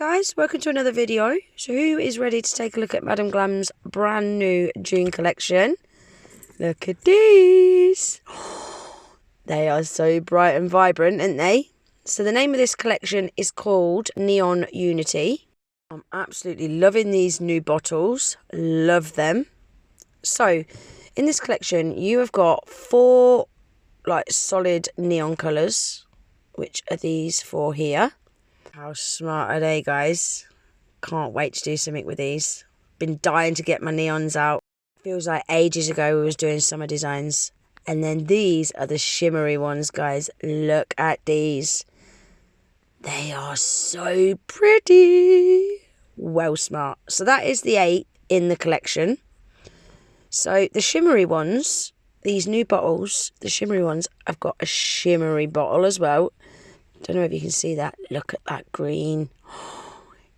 Guys, welcome to another video. So who is ready to take a look at Madam Glam's brand new June collection? Look at these. They are so bright and vibrant, aren't they? So the name of this collection is called Neon Unity. I'm absolutely loving these new bottles. Love them. So in this collection you have got 4 like solid neon colours, which are these 4 here. How smart are they, guys? Can't wait to do something with these. Been dying to get my neons out. Feels like ages ago we was doing summer designs. And then these are the shimmery ones, guys. Look at these. They are so pretty. Well smart. So that is the 8 in the collection. So the shimmery ones, these new bottles, the shimmery ones, I've got a shimmery bottle as well. Don't know if you can see that. Look at that green.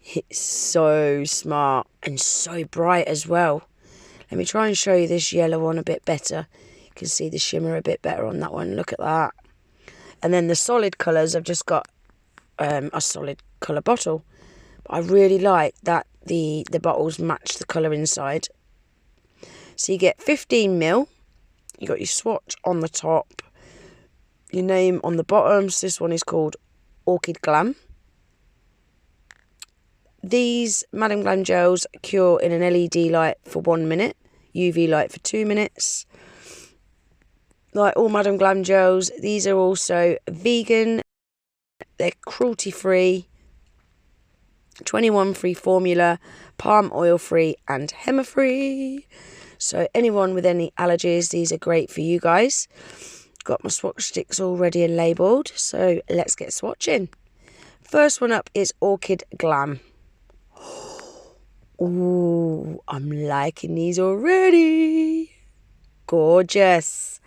It's so smart and so bright as well. Let me try and show you this yellow one a bit better. You can see the shimmer a bit better on that one. Look at that. And then the solid colours, I've just got a solid colour bottle. But I really like that the bottles match the colour inside. So you get 15ml. You got your swatch on the top. Your name on the bottom. So this one is called Orchid Glam. These Madam Glam gels cure in an LED light for 1 minute, UV light for 2 minutes. Like all Madam Glam gels, these are also vegan. They're cruelty free, 21 free formula, palm oil free and hema free. So anyone with any allergies, these are great for you guys. Got my swatch sticks all ready and labelled, so let's get swatching. First one up is Orchid Glam. Ooh, I'm liking these already. Gorgeous.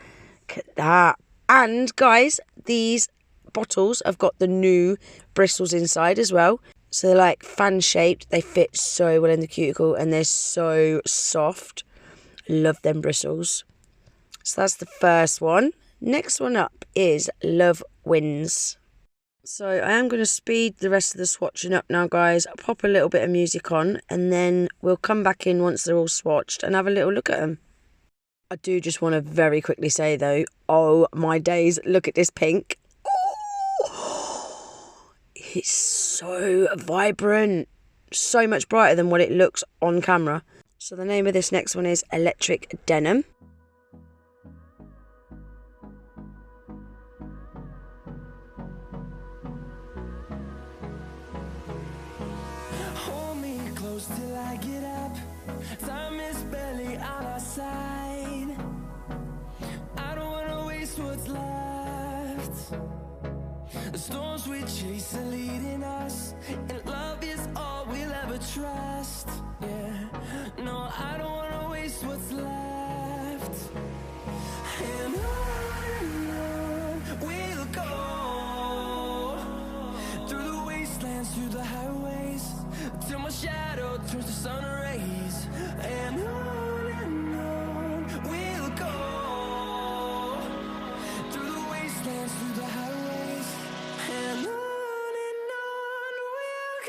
Look at that. And guys, these bottles have got the new bristles inside as well. So they're like fan shaped. They fit so well in the cuticle and they're so soft. Love them bristles. So that's the first one. Next one up is Love Wins. So I am going to speed the rest of the swatching up now, guys. I'll pop a little bit of music on and then we'll come back in once they're all swatched and have a little look at them. I do just want to very quickly say though, oh my days, look at this pink. Oh, it's so vibrant. So much brighter than what it looks on camera. So the name of this next one is Electric Denim. Till I get up, time is barely on our side. I don't wanna waste what's left. The storms we chase are leading us, and love is all we'll ever trust. Yeah, no, I don't wanna waste what's left. And on we'll go, through the wastelands, through the highways, till my shadow turns to sun rays. And on we'll go, through the wastelands, through the highways. And on we'll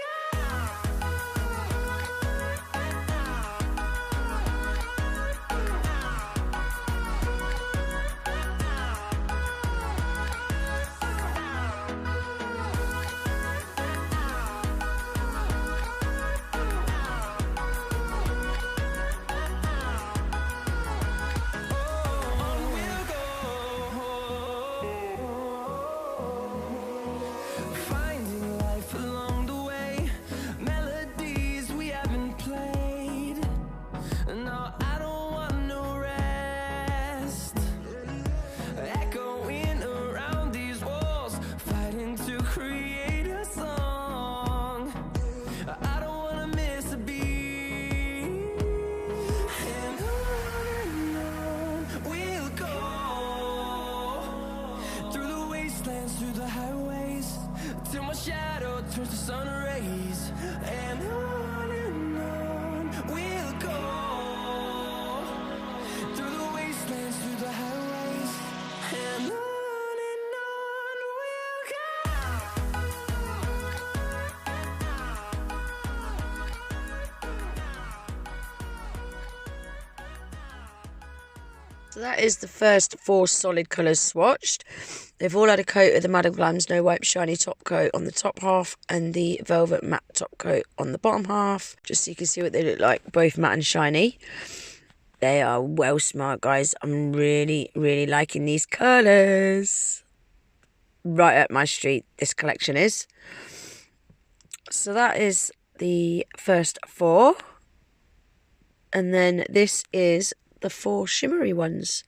So that is the first 4 solid colours swatched. They've all had a coat of the Madam Glam's No Wipe Shiny top coat on the top half and the Velvet Matte top coat on the bottom half, just so you can see what they look like, both matte and shiny. They are well smart, guys. I'm really, really liking these colours. Right up my street, this collection is. So that is the first 4. And then this is the 4 shimmery ones.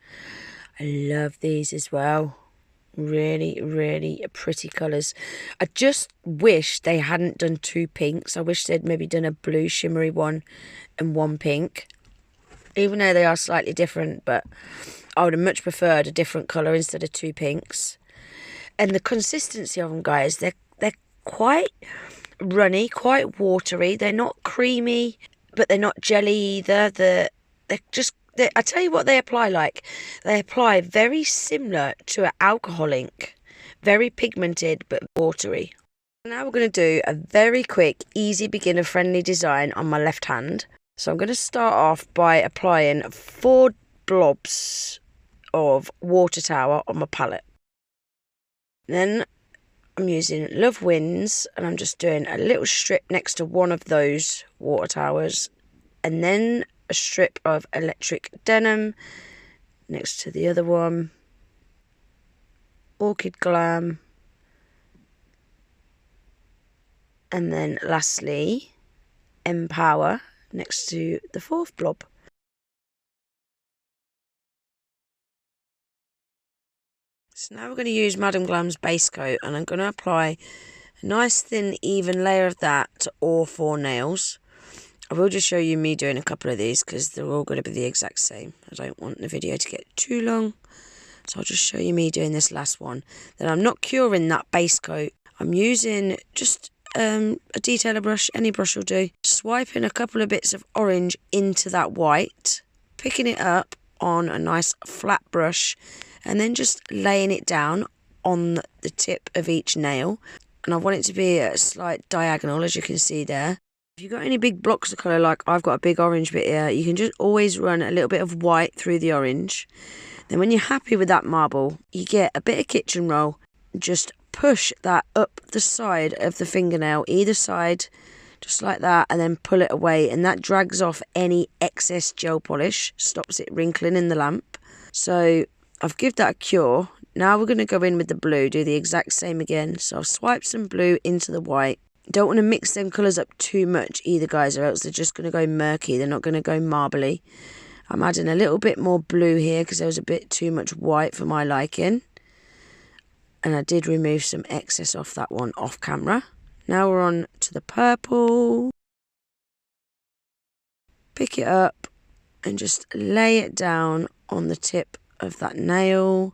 I love these as well. Really, really pretty colours. I just wish they hadn't done 2 pinks. I wish they'd maybe done a blue shimmery one and 1 pink. Even though they are slightly different, but I would have much preferred a different colour instead of 2 pinks. And the consistency of them, guys, they're quite runny, quite watery. They're not creamy, but they're not jelly either. I tell you what they apply like. They apply very similar to an alcohol ink. Very pigmented, but watery. Now we're going to do a very quick, easy, beginner-friendly design on my left hand. So I'm going to start off by applying 4 blobs of water tower on my palette. Then I'm using Love Wins, and I'm just doing a little strip next to one of those water towers, and then a strip of Electric Denim next to the other one, Orchid Glam, and then lastly Empower next to the 4th blob. So now we're going to use Madam Glam's base coat, and I'm going to apply a nice thin even layer of that to all 4 nails. I will just show you me doing a couple of these because they're all going to be the exact same. I don't want the video to get too long, so I'll just show you me doing this last one. Then I'm not curing that base coat. I'm using just a detailer brush, any brush will do. Swiping a couple of bits of orange into that white, picking it up on a nice flat brush, and then just laying it down on the tip of each nail. And I want it to be a slight diagonal, as you can see there. If you've got any big blocks of colour, like I've got a big orange bit here, you can just always run a little bit of white through the orange. Then when you're happy with that marble, you get a bit of kitchen roll, just push that up the side of the fingernail, either side, just like that, and then pull it away, and that drags off any excess gel polish, stops it wrinkling in the lamp. So I've given that a cure. Now we're going to go in with the blue, do the exact same again. So I've swiped some blue into the white. Don't want to mix them colours up too much either, guys, or else they're just going to go murky. They're not going to go marbly. I'm adding a little bit more blue here because there was a bit too much white for my liking. And I did remove some excess off that one off camera. Now we're on to the purple. Pick it up and just lay it down on the tip of that nail.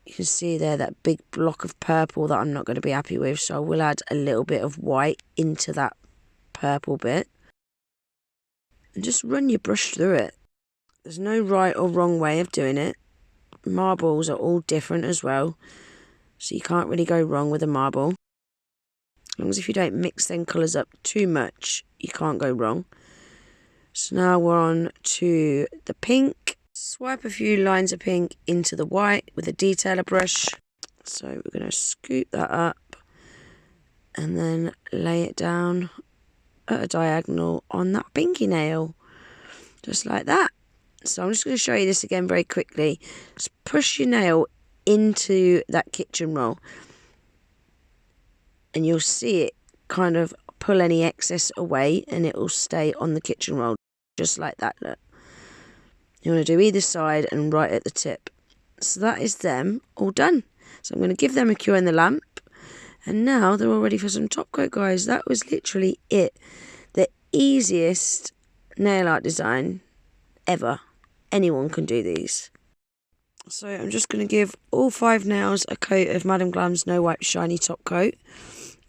You can see there that big block of purple that I'm not going to be happy with, so I will add a little bit of white into that purple bit. And just run your brush through it. There's no right or wrong way of doing it. Marbles are all different as well, so you can't really go wrong with a marble. As long as if you don't mix them colours up too much, you can't go wrong. So now we're on to the pink. Swipe a few lines of pink into the white with a detailer brush. So we're going to scoop that up and then lay it down at a diagonal on that pinky nail. Just like that. So I'm just going to show you this again very quickly. Just push your nail into that kitchen roll, and you'll see it kind of pull any excess away, and it will stay on the kitchen roll just like that. Look, you want to do either side and right at the tip. So that is them all done. So I'm going to give them a cure in the lamp, and now they're all ready for some top coat, guys. That was literally it. The easiest nail art design ever. Anyone can do these. So I'm just going to give all 5 nails a coat of Madam Glam's No Wipe Shiny top coat,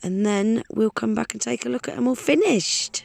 and then we'll come back and take a look at them all finished.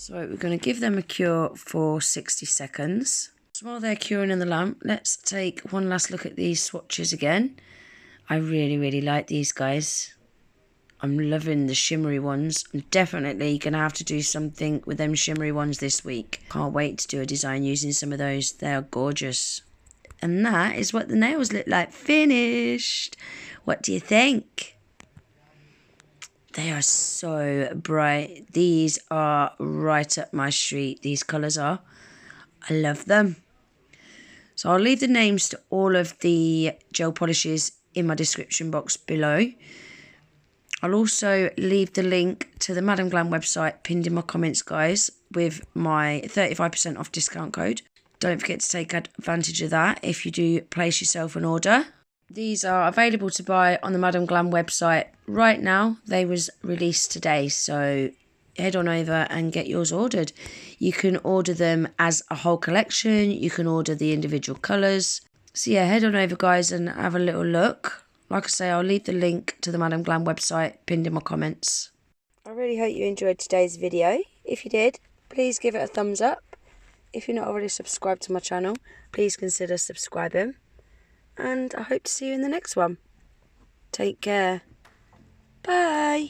So we're going to give them a cure for 60 seconds. So while they're curing in the lamp, let's take one last look at these swatches again. I really like these guys. I'm loving the shimmery ones. I'm definitely going to have to do something with them shimmery ones this week. Can't wait to do a design using some of those. They are gorgeous. And that is what the nails look like finished. What do you think? They are so bright. These are right up my street. These colours are. I love them. So I'll leave the names to all of the gel polishes in my description box below. I'll also leave the link to the Madam Glam website pinned in my comments, guys, with my 35% off discount code. Don't forget to take advantage of that if you do place yourself an order. These are available to buy on the Madam Glam website right now. They was released today, so head on over and get yours ordered. You can order them as a whole collection. You can order the individual colours. So yeah, head on over, guys, and have a little look. Like I say, I'll leave the link to the Madam Glam website pinned in my comments. I really hope you enjoyed today's video. If you did, please give it a thumbs up. If you're not already subscribed to my channel, please consider subscribing. And I hope to see you in the next one. Take care. Bye.